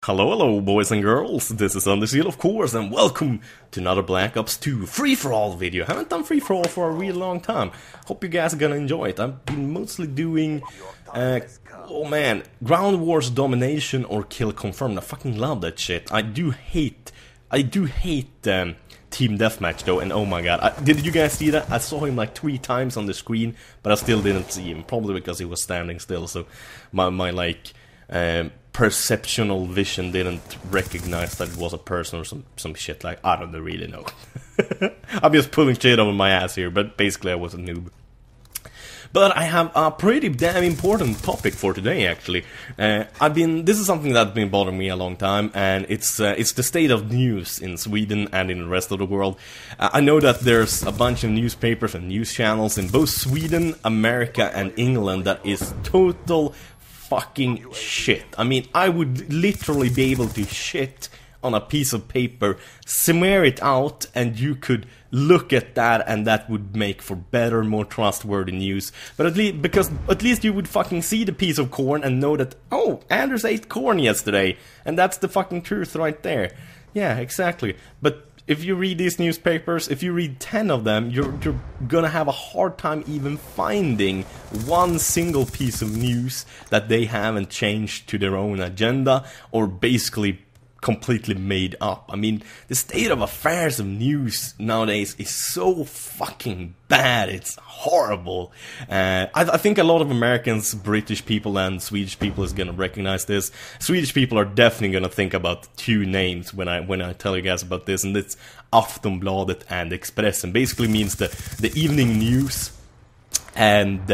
Hello, hello, boys and girls. This is Underseal, of course, and welcome to another Black Ops 2 free-for-all video. Haven't done free-for-all for a real long time. Hope you guys are gonna enjoy it. I've been mostly doing, Ground Wars Domination or Kill Confirmed. I fucking love that shit. I do hate Team Deathmatch though, and oh my god. Did you guys see that? I saw him like 3 times on the screen, but I still didn't see him. Probably because he was standing still, so my perceptual vision didn't recognize that it was a person or some shit like, I don't really know. I'm just pulling shit over my ass here, but basically I was a noob. But I have a pretty damn important topic for today, actually. This is something that's been bothering me a long time, and it's the state of news in Sweden and in the rest of the world. I know that there's a bunch of newspapers and news channels in both Sweden, America, and England that is total fucking shit. I mean, I would literally be able to shit on a piece of paper, smear it out, and you could look at that, and that would make for better, more trustworthy news. But at least you would fucking see the piece of corn and know that, oh, Anders ate corn yesterday, and that's the fucking truth right there. Yeah, exactly. But if you read these newspapers, if you read 10 of them, you're gonna have a hard time even finding one single piece of news that they haven't changed to their own agenda, or basically completely made up. I mean, the state of affairs of news nowadays is so fucking bad, it's horrible. I think a lot of Americans, British people and Swedish people is gonna recognize this. Swedish people are definitely gonna think about 2 names when I tell you guys about this, and it's Aftonbladet and Expressen. Basically means the evening news, and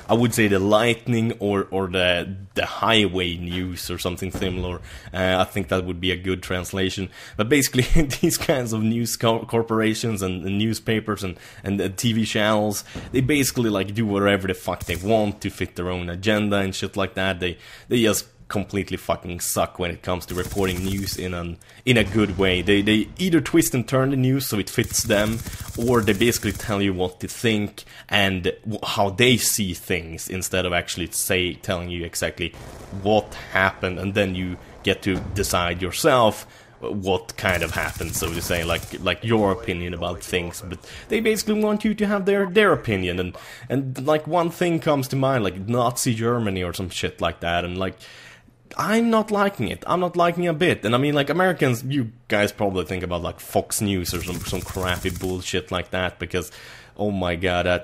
I would say the lightning or the highway news or something similar. I think that would be a good translation. But basically, these kinds of news corporations and newspapers and TV channels, they basically like do whatever the fuck they want to fit their own agenda and shit like that. They just completely fucking suck when it comes to reporting news in a good way. They either twist and turn the news so it fits them, or they basically tell you what to think and how they see things instead of actually telling you exactly what happened, and then you get to decide yourself what kind of happened, so to say, like your opinion about things. But they basically want you to have their opinion, and like one thing comes to mind, like Nazi Germany or some shit like that, and like I'm not liking it. I'm not liking it a bit. And I mean, like, Americans, you guys probably think about like Fox News or some crappy bullshit like that, because oh my god,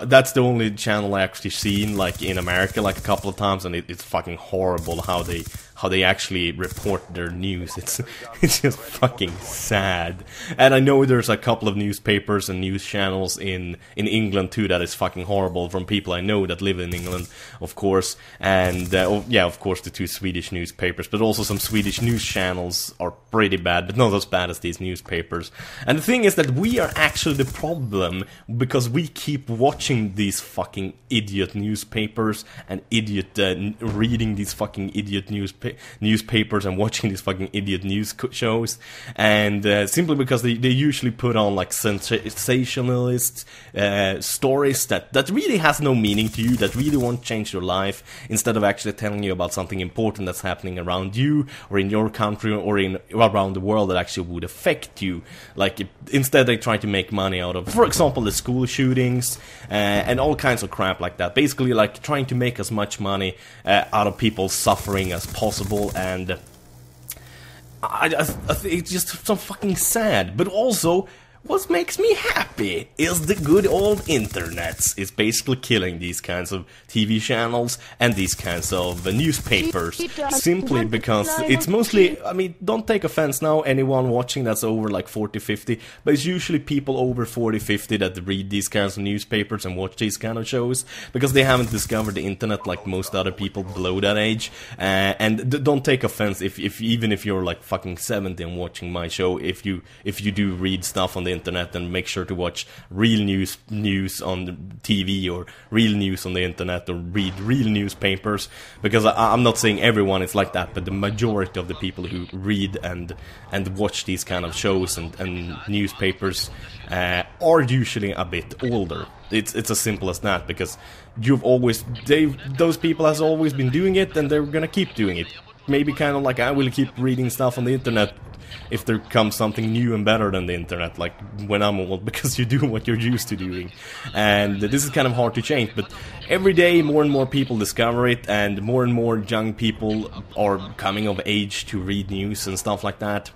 that's the only channel I actually seen like in America like a couple of times, and it's fucking horrible how they actually report their news. It's just fucking sad. And I know there's a couple of newspapers and news channels in England too that is fucking horrible, from people I know that live in England, of course. And yeah, of course the 2 Swedish newspapers, but also some Swedish news channels are pretty bad, but not as bad as these newspapers. And the thing is that we are actually the problem, because we keep watching these fucking idiot newspapers and reading these fucking idiot newspapers and watching these fucking idiot news shows, and simply because they usually put on like sensationalist stories that really has no meaning to you, that really won't change your life, instead of actually telling you about something important that's happening around you or in your country or around the world that actually would affect you. Like, instead they try to make money out of, for example, the school shootings and all kinds of crap like that. Basically, like, trying to make as much money out of people suffering as possible, and I think it's just so fucking sad. But also, what makes me happy is the good old internetz is basically killing these kinds of TV channels and these kinds of newspapers, simply because it's mostly, I mean, don't take offense now, anyone watching that's over like 40-50, but it's usually people over 40-50 that read these kinds of newspapers and watch these kind of shows, because they haven't discovered the internet like most other people below that age. And don't take offense if even if you're like fucking 70 and watching my show, if you do read stuff on the internet, and make sure to watch real news on TV or real news on the internet, or read real newspapers, because I'm not saying everyone is like that, but the majority of the people who read and watch these kind of shows and newspapers are usually a bit older. It's as simple as that, because those people has always been doing it, and they're gonna keep doing it. maybe kind of like I will keep reading stuff on the internet if there comes something new and better than the internet, like when I'm old, because you do what you're used to doing. And this is kind of hard to change, but every day more and more people discover it, and more young people are coming of age to read news and stuff like that.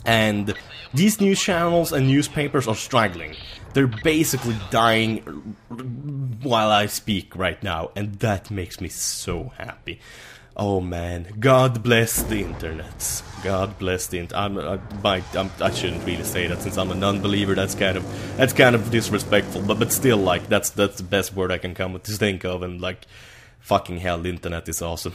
And these news channels and newspapers are struggling. They're basically dying while I speak right now, and that makes me so happy. Oh man, God bless the internets. God bless the I shouldn't really say that since I'm a non-believer. That's kind of disrespectful. But still, like that's the best word I can come to think of. And like, fucking hell, the internet is awesome.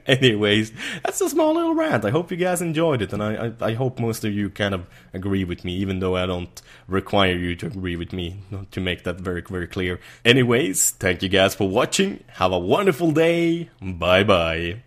Anyways, that's a small little rant. I hope you guys enjoyed it, and I hope most of you kind of agree with me, even though I don't require you to agree with me, to make that very, very clear. Anyways, thank you guys for watching. Have a wonderful day. Bye bye.